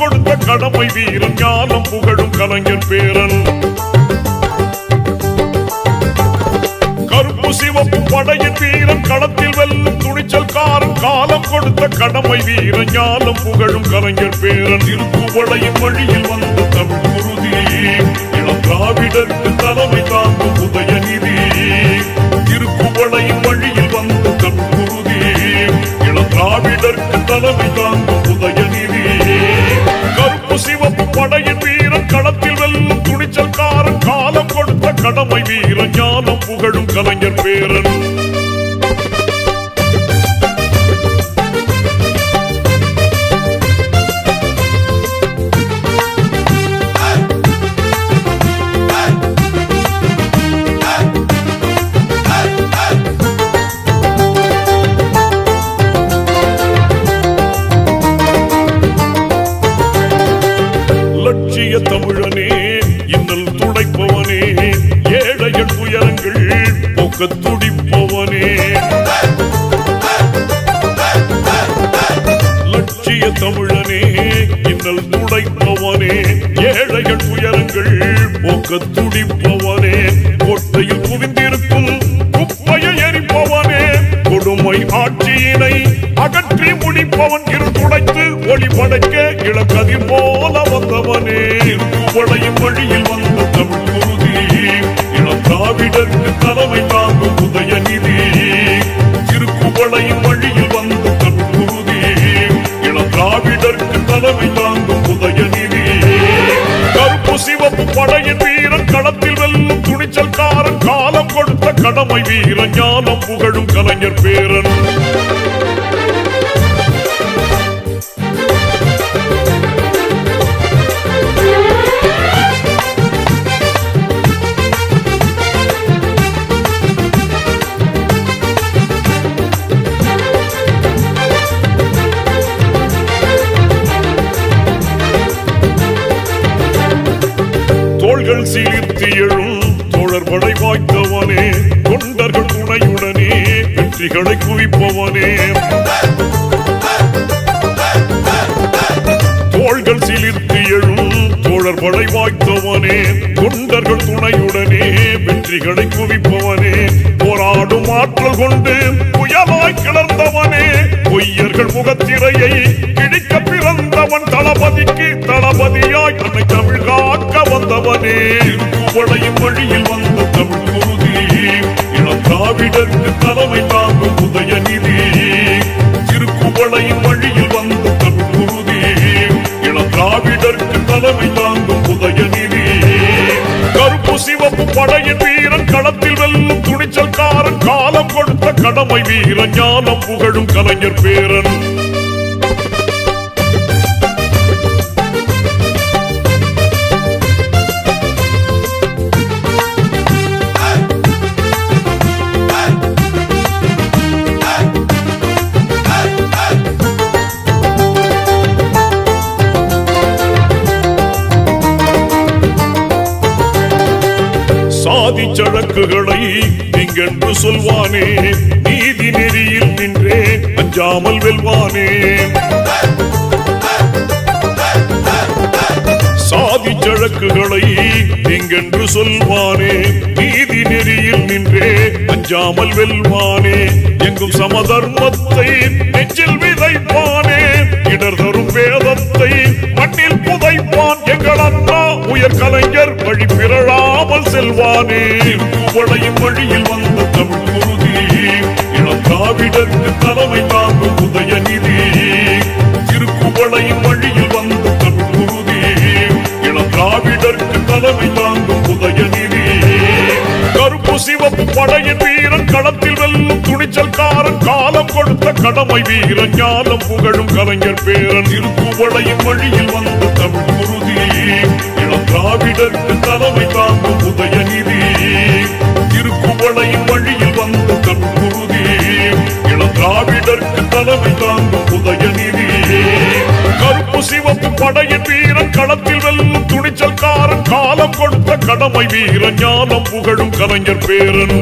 கொடுத்த கடமை வீரன் ஞானம் புகழும் கலைஞர் பேரன். கருப்பு சிவப்பு படையின் வீரன் களத்தில் வெல்லும் துணிச்சல்காரன் காலம் கொடுத்த கடமை வீரன் ஞானம் புகழும் கலைஞர் பேரன். திருக்குவளையின் வழியில் வந்த தமிழ் குருதி இளம் திராவிடருக்கு தலைமை தாங்கும் உதயநிதி. திருக்குவளையின் வழியில் வந்த தமிழ் குருதி இளம் திராவிடருக்கு தலைமை தாங்கும் உதயநிதி. கருப்பு சிவப்பு படையின் வீரன் களத்தில் வெல்லும் துணிச்சல்காரன் காலம் கொடுத்த கடமை வீரன் ஞானம் புகழும் கலைஞர் பேரன். லட்சிய தமிழனே இன்னல் துடைப்பவனே ஏழைகள் துயரங்கள் போக்க துடிப்பவனே. லட்சிய தமிழனே இன்னல் துடைப்பவனே ஏழைகள் துயரங்கள் போக்க துடிப்பவனே. கோட்டையில் குவிந்திருக்கும் குப்பையை எரிப்பவனே கொடுமை ஆட்சியினை அகற்றி முடிப்பவன். இருந்துடைத்து ஒளி படைக்க இளக்கதிர் போல வந்தவனே. திருக்குவளையின் வழியில் வந்த தமிழ் குருதி இளம் திராவிடருக்கு தலைமை தாங்கும் உதயநிதி. திருக்குவளையின் வழியில் வந்த தமிழ் குருதி இளம் திராவிடருக்கு தலைமை தாங்கும் உதயநிதி. கருப்பு சிவப்பு படையின் வீரன் களத்தில் வெல்லும் துணிச்சல்காரன் காலம் கொடுத்த கடமை வீரன் ஞானம் புகழும் கலைஞர் பேரன். தோள்கள் சீர்த்தி எழும் தோழர் படை வாய்த்தவனே தொண்டர்கள் துணையுடனே வெற்றிகளை குவிப்பவனே. தோள்கள் சீர்த்தி எழும் தோழர் படை வாய்த்தவனே தொண்டர்கள் துணையுடனே வெற்றிகளை குவிப்பவனே. போராடும் ஆற்றல் கொண்டு புயலாய் கிளர்ந்தவனே பொய்யர்கள் முகத்திரையை கிழிக்க பிறந்தவன். தளபதிக்கு தளபதியாய் தன்னை தமிழ் காக்க வந்தவனே. திருக்குவளையின் வழியில் வந்த தமிழ் குருதி இளம் திராவிடருக்கு தலைமை தாங்கும் உதயநிதி. திருக்குவளையின் வழியில் வந்த தமிழ் குருதி இளம் திராவிடருக்கு தலைமை தாங்கும் உதயநிதி. கருப்பு சிவப்பு படையின் வீரன் களத்தில் வெல்லும் துணிச்சல்காரன் காலம் கொடுத்த கடமை வீரன் ஞானம் புகழும் கலைஞர் பேரன். சாதி சழக்குகளை நீங்கென்று சொல்வானே நீதி நெறியில் நின்றே அஞ்சாமல் வெல்வானே. சாதி சழக்குகளை நீங்கென்று சொல்வானே நீதி நெறியில் நின்றே அஞ்சாமல் வெல்வானே. எங்கும் சமதர்மத்தை நெஞ்சில் விதைப்பானே இடர் தரும் வேதத்தை மண்ணில் புதைப்பான். எங்கள் அண்ணா உயர் கலைஞர் வழி பிறழாமல் செல்வானே. திருக்குவளையின் வழியில் வந்த தமிழ் குருதி இளம் திராவிடருக்கு தலைமை தாங்கும் உதயநிதி. திருக்குவளையின் வழியில் வந்த தமிழ் குருதி இளம் திராவிடருக்கு தலைமை தாங்கும் உதயநிதி. கருப்பு சிவப்பு படையின் வீரன் களத்தில் வெல்லும் துணிச்சல்காரன் காலம் கொடுத்த கடமை வீரன் ஞானம் புகழும் கலைஞர் பேரன். திருக்குவளையின் வழியில் வந்த தமிழ் குருதி இளம் திராவிடருக்கு தலைமை தாங்கும் உதயநிதி. திருக்குவளையின் வழியில் வந்த தமிழ் குருதி இளம் திராவிடருக்கு தலைமை தாங்கும் உதயநிதி. கருப்பு சிவப்பு படையின் வீரன் களத்தில் வெல்லும் துணிச்சல்காரன் காலம் கொடுத்த கடமை வீரன் ஞானம் புகழும் கலைஞர் பேரன்.